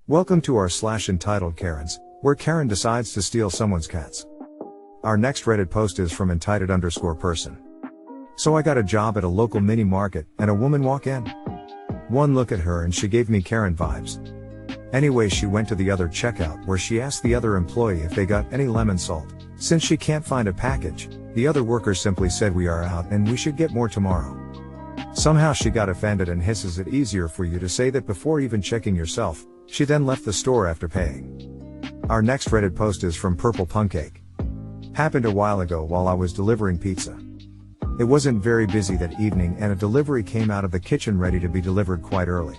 Welcome to our /Entitled Karens, where Karen decides to steal someone's cats. Our next Reddit post is from entitled_person. So I got a job at a local mini market, and a woman walk in. One look at her and she gave me Karen vibes. Anyway, she went to the other checkout where she asked the other employee if they got any lemon salt. Since she can't find a package, the other worker simply said we are out and we should get more tomorrow. Somehow she got offended and hisses it easier for you to say that before even checking yourself. She then left the store after paying. Our next Reddit post is from Purple Pancake. Happened a while ago while I was delivering pizza. It wasn't very busy that evening and a delivery came out of the kitchen ready to be delivered quite early.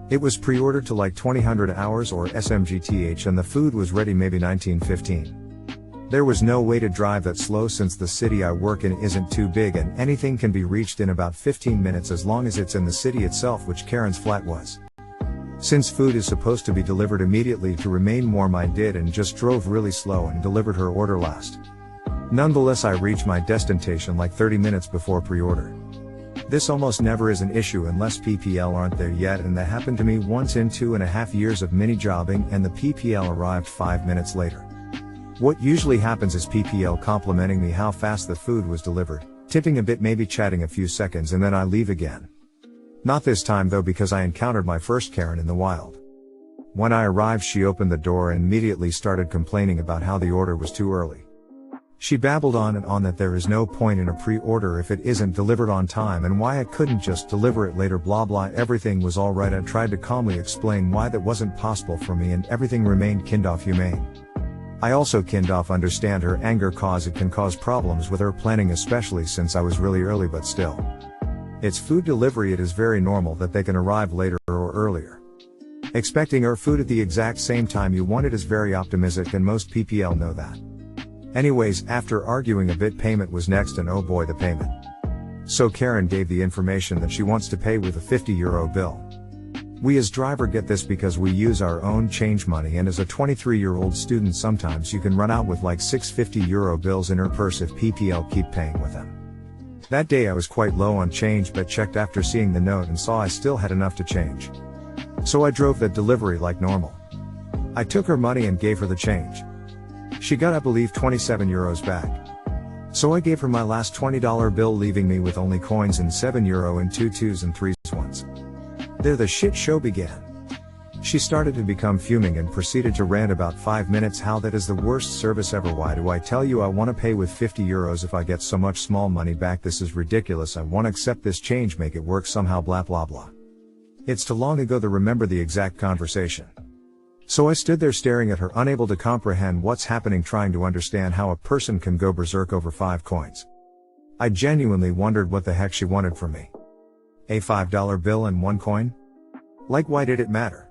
It was pre-ordered to like 2000 hours or SMGTH and the food was ready maybe 1915. There was no way to drive that slow since the city I work in isn't too big and anything can be reached in about 15 minutes as long as it's in the city itself, which Karen's flat was. Since food is supposed to be delivered immediately to remain warm, I did and just drove really slow and delivered her order last. Nonetheless, I reached my destination like 30 minutes before pre-order. This almost never is an issue unless PPL aren't there yet, and that happened to me once in 2.5 years of mini jobbing and the PPL arrived 5 minutes later. What usually happens is PPL complimenting me how fast the food was delivered, tipping a bit, maybe chatting a few seconds, and then I leave again. Not this time though, because I encountered my first Karen in the wild. When I arrived, she opened the door and immediately started complaining about how the order was too early. She babbled on and on that there is no point in a pre-order if it isn't delivered on time and why I couldn't just deliver it later, blah blah. Everything was alright. I tried to calmly explain why that wasn't possible for me and everything remained kind of humane. I also kind of understand her anger cause it can cause problems with her planning, especially since I was really early, but still. It's food delivery, it is very normal that they can arrive later or earlier. Expecting her food at the exact same time you want it is very optimistic and most PPL know that. Anyways, after arguing a bit, payment was next and oh boy, the payment. So Karen gave the information that she wants to pay with a €50 bill. We as driver get this because we use our own change money, and as a 23-year-old student sometimes you can run out with like €6 €50 bills in her purse if PPL keep paying with them. That day I was quite low on change but checked after seeing the note and saw I still had enough to change. So I drove that delivery like normal. I took her money and gave her the change. She got I believe €27 back. So I gave her my last $20 bill, leaving me with only coins in €7 and 2 2s and 3s ones. There the shit show began. She started to become fuming and proceeded to rant about 5 minutes how that is the worst service ever. Why do I tell you I want to pay with €50 if I get so much small money back? This is ridiculous. I want to accept this change, make it work somehow, blah blah blah. It's too long ago to remember the exact conversation. So I stood there staring at her, unable to comprehend what's happening, trying to understand how a person can go berserk over 5 coins. I genuinely wondered what the heck she wanted from me. A $5 bill and 1 coin? Like, why did it matter?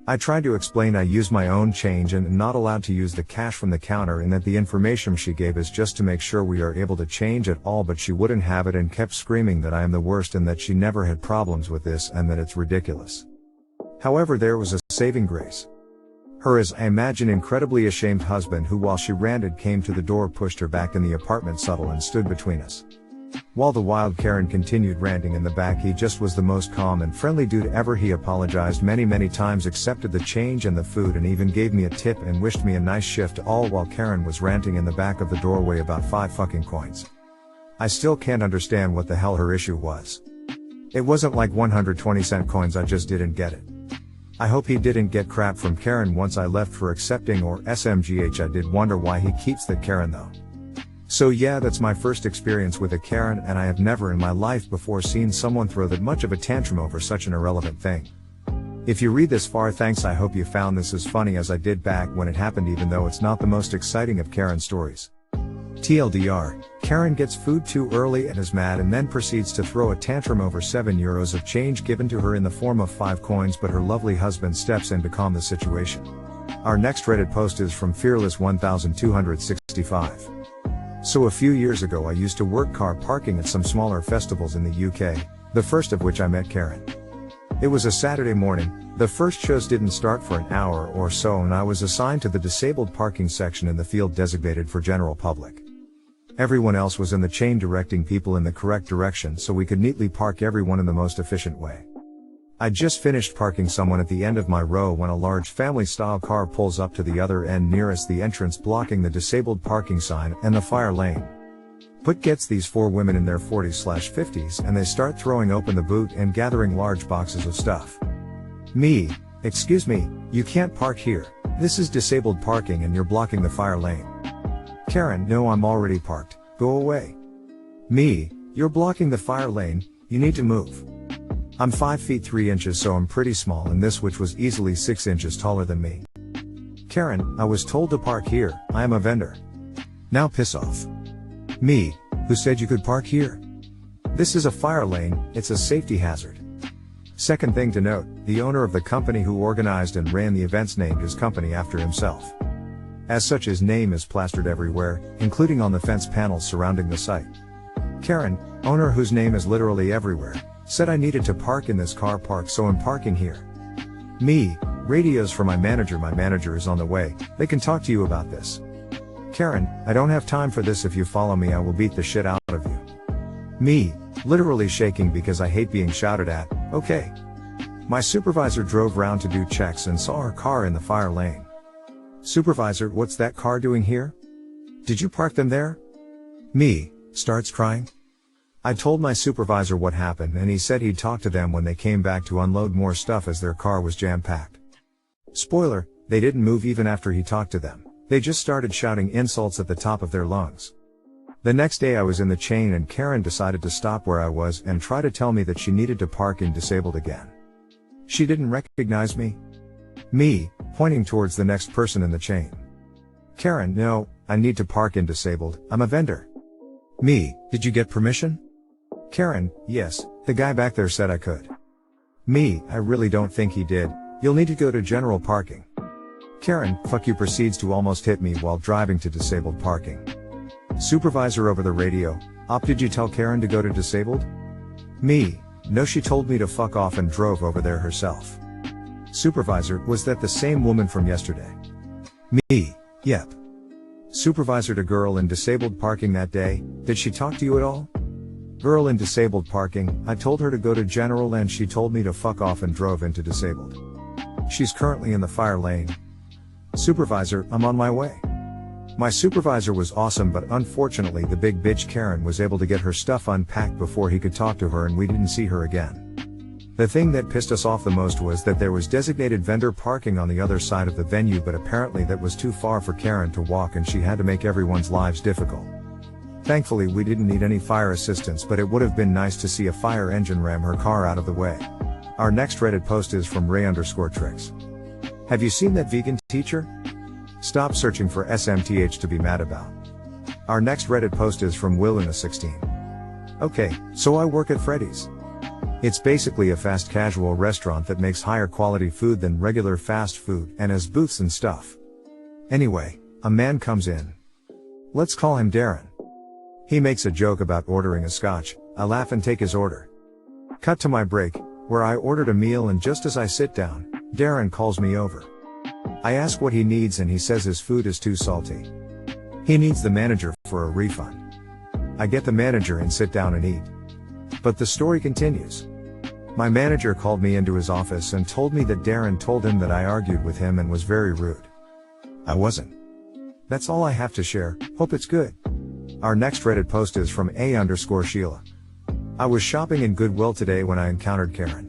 I tried to explain I use my own change and am not allowed to use the cash from the counter, and that the information she gave is just to make sure we are able to change at all, but she wouldn't have it and kept screaming that I am the worst and that she never had problems with this and that it's ridiculous. However, there was a saving grace. Her, as I imagine, incredibly ashamed husband, who while she ranted came to the door, pushed her back in the apartment subtle and stood between us. While the wild Karen continued ranting in the back, he just was the most calm and friendly dude ever. He apologized many times, accepted the change and the food, and even gave me a tip and wished me a nice shift, all while Karen was ranting in the back of the doorway about 5 fucking coins. I still can't understand what the hell her issue was. It wasn't like 120-cent coins, I just didn't get it. I hope he didn't get crap from Karen once I left for accepting or SMGH. I did wonder why he keeps that Karen though. So yeah, that's my first experience with a Karen, and I have never in my life before seen someone throw that much of a tantrum over such an irrelevant thing. If you read this far, thanks. I hope you found this as funny as I did back when it happened, even though it's not the most exciting of Karen stories. TLDR, Karen gets food too early and is mad and then proceeds to throw a tantrum over €7 of change given to her in the form of 5 coins, but her lovely husband steps in to calm the situation. Our next Reddit post is from Fearless1265. So a few years ago I used to work car parking at some smaller festivals in the UK, the first of which I met Karen. It was a Saturday morning, the first shows didn't start for an hour or so, and I was assigned to the disabled parking section in the field designated for general public. Everyone else was in the chain directing people in the correct direction so we could neatly park everyone in the most efficient way. I just finished parking someone at the end of my row when a large family-style car pulls up to the other end nearest the entrance, blocking the disabled parking sign and the fire lane. But gets these 4 women in their 40s/50s and they start throwing open the boot and gathering large boxes of stuff. Me, excuse me, you can't park here, this is disabled parking and you're blocking the fire lane. Karen, no, I'm already parked, go away. Me, you're blocking the fire lane, you need to move. I'm 5 feet 3 inches, so I'm pretty small, and this witch was easily 6 inches taller than me. Karen, I was told to park here, I am a vendor. Now piss off. Me, who said you could park here? This is a fire lane, it's a safety hazard. Second thing to note, the owner of the company who organized and ran the events named his company after himself. As such, his name is plastered everywhere, including on the fence panels surrounding the site. Karen, owner whose name is literally everywhere, said I needed to park in this car park, so I'm parking here. Me, radios for my manager is on the way, they can talk to you about this. Karen, I don't have time for this, if you follow me I will beat the shit out of you. Me, literally shaking because I hate being shouted at, okay. My supervisor drove round to do checks and saw her car in the fire lane. Supervisor, what's that car doing here? Did you park them there? Me, starts crying. I told my supervisor what happened and he said he'd talk to them when they came back to unload more stuff as their car was jam-packed. Spoiler, they didn't move even after he talked to them, they just started shouting insults at the top of their lungs. The next day I was in the chain and Karen decided to stop where I was and try to tell me that she needed to park in disabled again. She didn't recognize me? Me, pointing towards the next person in the chain. Karen, no, I need to park in disabled, I'm a vendor. Me, did you get permission? Karen, yes, the guy back there said I could. Me, I really don't think he did, you'll need to go to general parking. Karen, fuck you, proceeds to almost hit me while driving to disabled parking. Supervisor over the radio, Op, did you tell Karen to go to disabled? Me, no, she told me to fuck off and drove over there herself. Supervisor, was that the same woman from yesterday? Me, yep. Supervisor to girl in disabled parking that day, did she talk to you at all? Girl in disabled parking, I told her to go to general and she told me to fuck off and drove into disabled. She's currently in the fire lane. Supervisor, I'm on my way. My supervisor was awesome, but unfortunately the big bitch Karen was able to get her stuff unpacked before he could talk to her and we didn't see her again. The thing that pissed us off the most was that there was designated vendor parking on the other side of the venue, but apparently that was too far for Karen to walk and she had to make everyone's lives difficult. Thankfully we didn't need any fire assistance, but it would have been nice to see a fire engine ram her car out of the way. Our next Reddit post is from Ray_Tricks. Have you seen that vegan teacher? Stop searching for SMTH to be mad about. Our next Reddit post is from Willina16. Okay, so I work at Freddy's. It's basically a fast casual restaurant that makes higher quality food than regular fast food and has booths and stuff. Anyway, a man comes in. Let's call him Darren. He makes a joke about ordering a scotch, I laugh and take his order. Cut to my break, where I ordered a meal, and just as I sit down, Darren calls me over. I ask what he needs and he says his food is too salty. He needs the manager for a refund. I get the manager and sit down and eat. But the story continues. My manager called me into his office and told me that Darren told him that I argued with him and was very rude. I wasn't. That's all I have to share, hope it's good. Our next Reddit post is from A_Sheila. I was shopping in Goodwill today when I encountered Karen.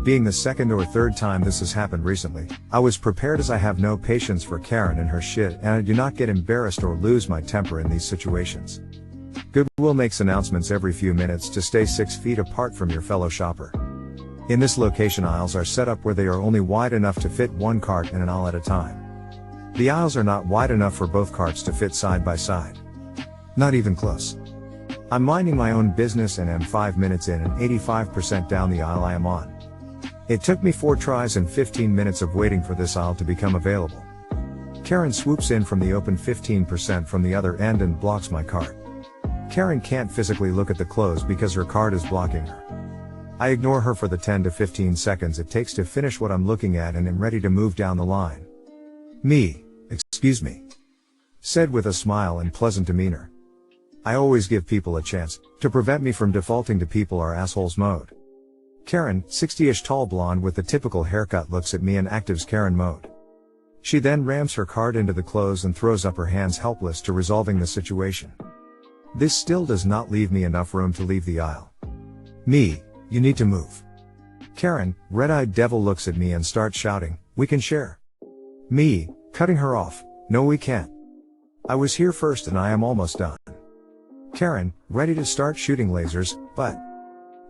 Being the second or third time this has happened recently, I was prepared as I have no patience for Karen and her shit, and I do not get embarrassed or lose my temper in these situations. Goodwill makes announcements every few minutes to stay 6 feet apart from your fellow shopper. In this location, aisles are set up where they are only wide enough to fit one cart and an aisle at a time. The aisles are not wide enough for both carts to fit side by side. Not even close. I'm minding my own business and am 5 minutes in and 85% down the aisle I am on. It took me 4 tries and 15 minutes of waiting for this aisle to become available. Karen swoops in from the open 15% from the other end and blocks my cart. Karen can't physically look at the clothes because her cart is blocking her. I ignore her for the 10 to 15 seconds it takes to finish what I'm looking at and am ready to move down the line. Me, excuse me, said with a smile and pleasant demeanor. I always give people a chance, to prevent me from defaulting to people are assholes mode. Karen, 60-ish tall blonde with the typical haircut, looks at me and actives Karen mode. She then rams her card into the clothes and throws up her hands, helpless to resolving the situation. This still does not leave me enough room to leave the aisle. Me, you need to move. Karen, red-eyed devil, looks at me and starts shouting, we can share. Me, cutting her off, no we can't. I was here first and I am almost done. Karen, ready to start shooting lasers, but.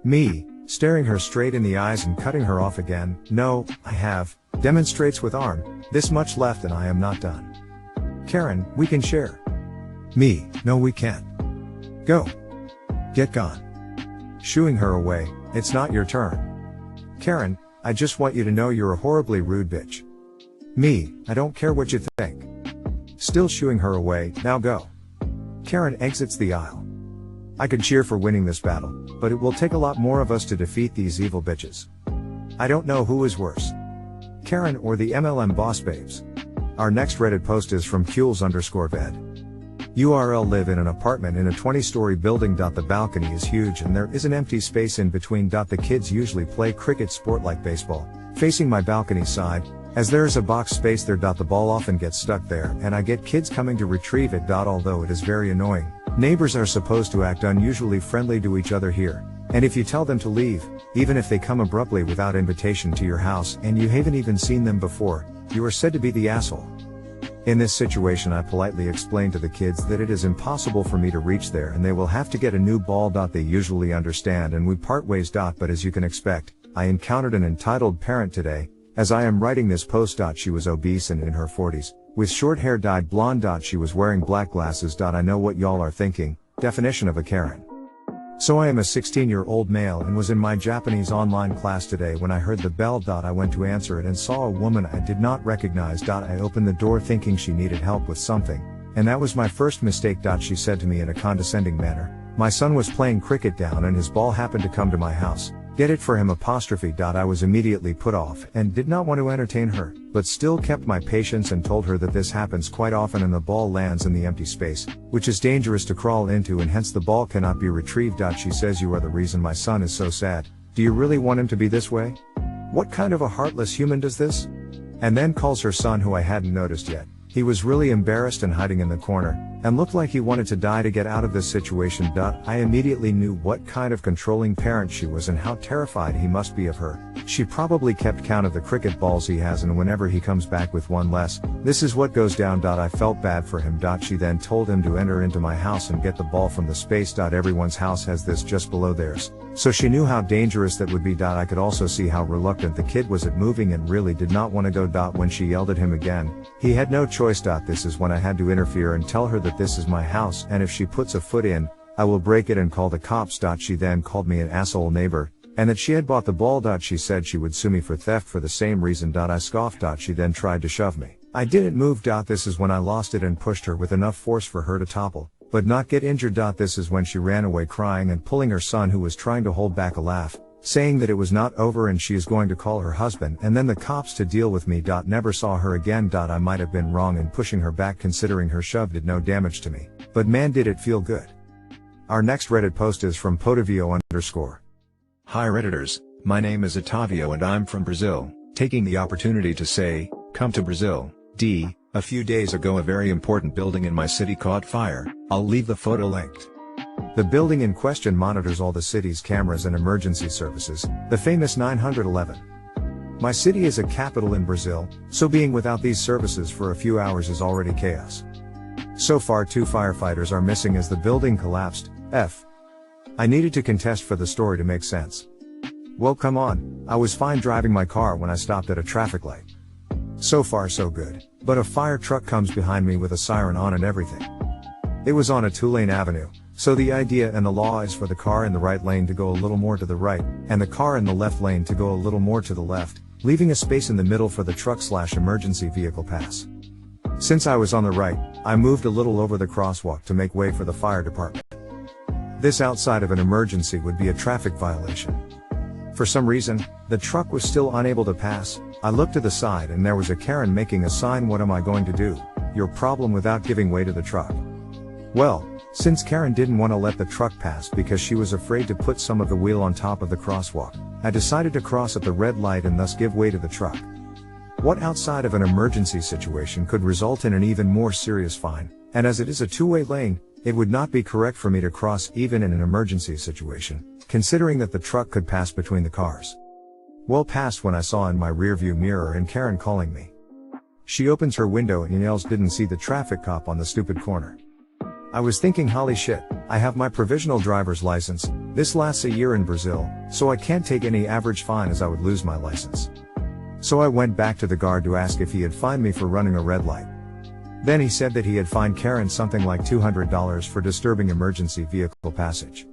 Me, staring her straight in the eyes and cutting her off again, no, I have, demonstrates with arm, this much left and I am not done. Karen, we can share. Me, no we can't. Go. Get gone. Shooing her away, it's not your turn. Karen, I just want you to know you're a horribly rude bitch. Me, I don't care what you think. Still shooing her away, now go. Karen exits the aisle. I could cheer for winning this battle, but it will take a lot more of us to defeat these evil bitches. I don't know who is worse. Karen or the MLM boss babes. Our next Reddit post is from Kules_ved. URL: live in an apartment in a 20-story building. The balcony is huge and there is an empty space in between. The kids usually play cricket, sport like baseball, facing my balcony side, as there is a box space there. The ball often gets stuck there and I get kids coming to retrieve it. Although it is very annoying, neighbors are supposed to act unusually friendly to each other here, and if you tell them to leave, even if they come abruptly without invitation to your house and you haven't even seen them before, you are said to be the asshole. In this situation, I politely explain to the kids that it is impossible for me to reach there and they will have to get a new ball. They usually understand and we part ways. But as you can expect, I encountered an entitled parent today. As I am writing this post, she was obese and in her 40s, with short hair dyed blonde. She was wearing black glasses. I know what y'all are thinking, definition of a Karen. So I am a 16-year-old male and was in my Japanese online class today when I heard the bell. I went to answer it and saw a woman I did not recognize. I opened the door thinking she needed help with something, and that was my first mistake. She said to me in a condescending manner, my son was playing cricket down and his ball happened to come to my house. Get it for him apostrophe. I was immediately put off and did not want to entertain her, but still kept my patience and told her that this happens quite often and the ball lands in the empty space, which is dangerous to crawl into and hence the ball cannot be retrieved. She says, you are the reason my son is so sad. Do you really want him to be this way? What kind of a heartless human does this? And then calls her son, who I hadn't noticed yet. He was really embarrassed and hiding in the corner, and looked like he wanted to die to get out of this situation. I immediately knew what kind of controlling parent she was and how terrified he must be of her. She probably kept count of the cricket balls he has, and whenever he comes back with one less, this is what goes down. I felt bad for him. She then told him to enter into my house and get the ball from the space. Everyone's house has this just below theirs, so she knew how dangerous that would be. I could also see how reluctant the kid was at moving and really did not want to go. When she yelled at him again, he had no choice. This is when I had to interfere and tell her that this is my house and if she puts a foot in, I will break it and call the cops. She then called me an asshole neighbor, and that she had bought the ball. She said she would sue me for theft for the same reason. I scoffed. She then tried to shove me. I didn't move. This is when I lost it and pushed her with enough force for her to topple, but not get injured. This is when she ran away crying and pulling her son, who was trying to hold back a laugh, saying that it was not over and she is going to call her husband and then the cops to deal with me. Never saw her again. I might have been wrong in pushing her back considering her shove did no damage to me, but man did it feel good. Our next Reddit post is from Potavio_. Hi Redditors, my name is Otavio and I'm from Brazil, taking the opportunity to say, come to Brazil. A few days ago a very important building in my city caught fire. I'll leave the photo linked. The building in question monitors all the city's cameras and emergency services, the famous 911. My city is a capital in Brazil, so being without these services for a few hours is already chaos. So far 2 firefighters are missing as the building collapsed. I needed to contest for the story to make sense. Well, come on, I was fine driving my car when I stopped at a traffic light. So far so good, but a fire truck comes behind me with a siren on and everything. It was on a 2-lane avenue, so the idea and the law is for the car in the right lane to go a little more to the right, and the car in the left lane to go a little more to the left, leaving a space in the middle for the truck/emergency vehicle pass. Since I was on the right, I moved a little over the crosswalk to make way for the fire department. This outside of an emergency would be a traffic violation. For some reason, the truck was still unable to pass. I looked to the side and there was a Karen making a sign. What am I going to do? Your problem, without giving way to the truck. Well, Since Karen didn't want to let the truck pass because she was afraid to put some of the wheel on top of the crosswalk, I decided to cross at the red light and thus give way to the truck. What outside of an emergency situation could result in an even more serious fine, and as it is a two-way lane, it would not be correct for me to cross even in an emergency situation, considering that the truck could pass between the cars. Well past when I saw in my rearview mirror and Karen calling me. She opens her window and yells, "Didn't see the traffic cop on the stupid corner." I was thinking, holy shit, I have my provisional driver's license, this lasts a year in Brazil, so I can't take any average fine as I would lose my license. So I went back to the guard to ask if he had fined me for running a red light. Then he said that he had fined Karen something like $200 for disturbing emergency vehicle passage.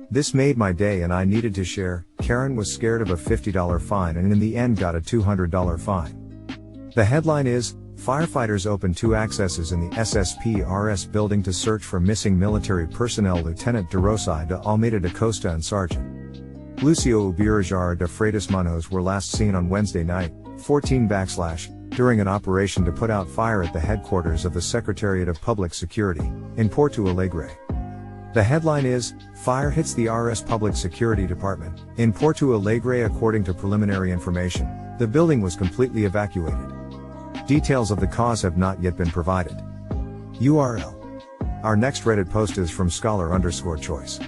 This made my day and I needed to share. Karen was scared of a $50 fine and in the end got a $200 fine. The headline is, Firefighters open 2 accesses in the SSPRS building to search for missing military personnel. Lieutenant de Rosai de Almeida da Costa and Sergeant Lucio Ubirajara de Freitas Munoz were last seen on Wednesday night, 14/ during an operation to put out fire at the headquarters of the Secretariat of Public Security, in Porto Alegre. The headline is, Fire hits the RS Public Security Department, in Porto Alegre. According to preliminary information, the building was completely evacuated. Details of the cause have not yet been provided. URL. Our next Reddit post is from scholar_choice.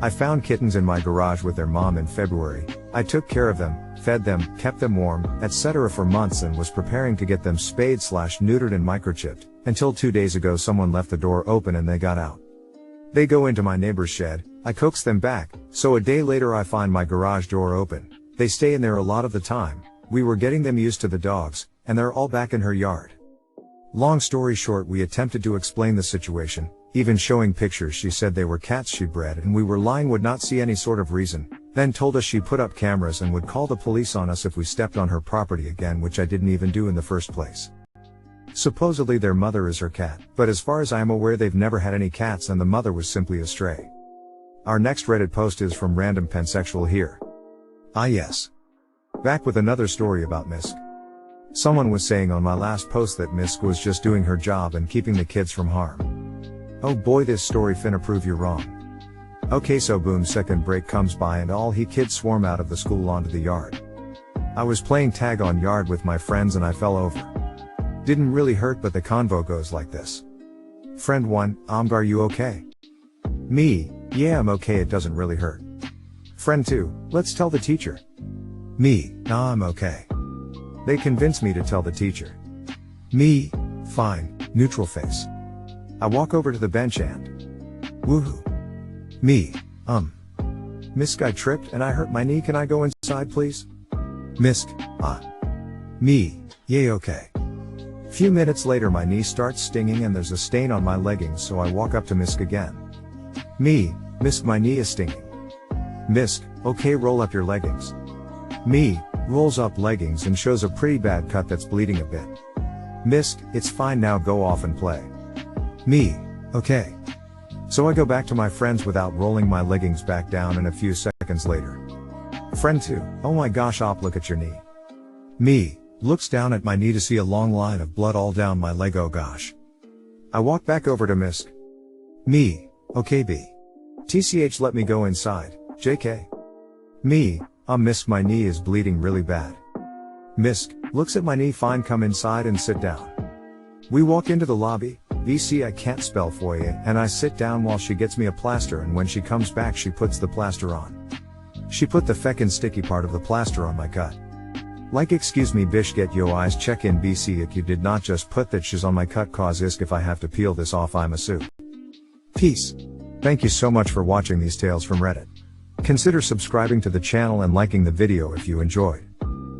I found kittens in my garage with their mom in February. I took care of them, fed them, kept them warm, etc. for months and was preparing to get them spayed/neutered and microchipped, until 2 days ago someone left the door open and they got out. They go into my neighbor's shed, I coax them back, so a day later I find my garage door open. They stay in there a lot of the time. We were getting them used to the dogs, and they're all back in her yard. Long story short, we attempted to explain the situation, even showing pictures. She said they were cats she bred and we were lying, would not see any sort of reason, then told us she put up cameras and would call the police on us if we stepped on her property again, which I didn't even do in the first place. Supposedly their mother is her cat, but as far as I am aware they've never had any cats and the mother was simply a stray. Our next Reddit post is from Random Pansexual here. Yes. Back with another story about Misk. Someone was saying on my last post that Misk was just doing her job and keeping the kids from harm. Oh boy, this story finna prove you're wrong. Okay, so boom, second break comes by and all he kids swarm out of the school onto the yard. I was playing tag on yard with my friends and I fell over. Didn't really hurt, but the convo goes like this. Friend 1, are you okay? Me, yeah I'm okay, it doesn't really hurt. Friend 2, let's tell the teacher. Me, nah I'm okay. They convince me to tell the teacher. Me, fine, neutral face. I walk over to the bench and woohoo. Me, Misk, I tripped and I hurt my knee, can I go inside please? Misk, me, yay okay. Few minutes later my knee starts stinging and there's a stain on my leggings, so I walk up to Misk again. Me, Misk, my knee is stinging. Misk, okay, roll up your leggings. Me, rolls up leggings and shows a pretty bad cut that's bleeding a bit. Misk, it's fine now, go off and play. Me, okay. So I go back to my friends without rolling my leggings back down, and a few seconds later. Friend 2, oh my gosh op, look at your knee. Me, looks down at my knee to see a long line of blood all down my leg, oh gosh. I walk back over to Misk. Me, okay B. TCH, let me go inside, JK. Me, Misk, my knee is bleeding really bad. Misk, looks at my knee, fine, come inside and sit down. We walk into the lobby, VC I can't spell for you, and I sit down while she gets me a plaster, and when she comes back she puts the plaster on. She put the feckin' sticky part of the plaster on my cut. Like excuse me bish, get yo eyes check in BC if you did not just put that shiz on my cut, cause isk if I have to peel this off I'm a soup. Peace. Thank you so much for watching these tales from Reddit. Consider subscribing to the channel and liking the video if you enjoyed.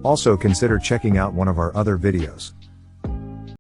Also consider checking out one of our other videos.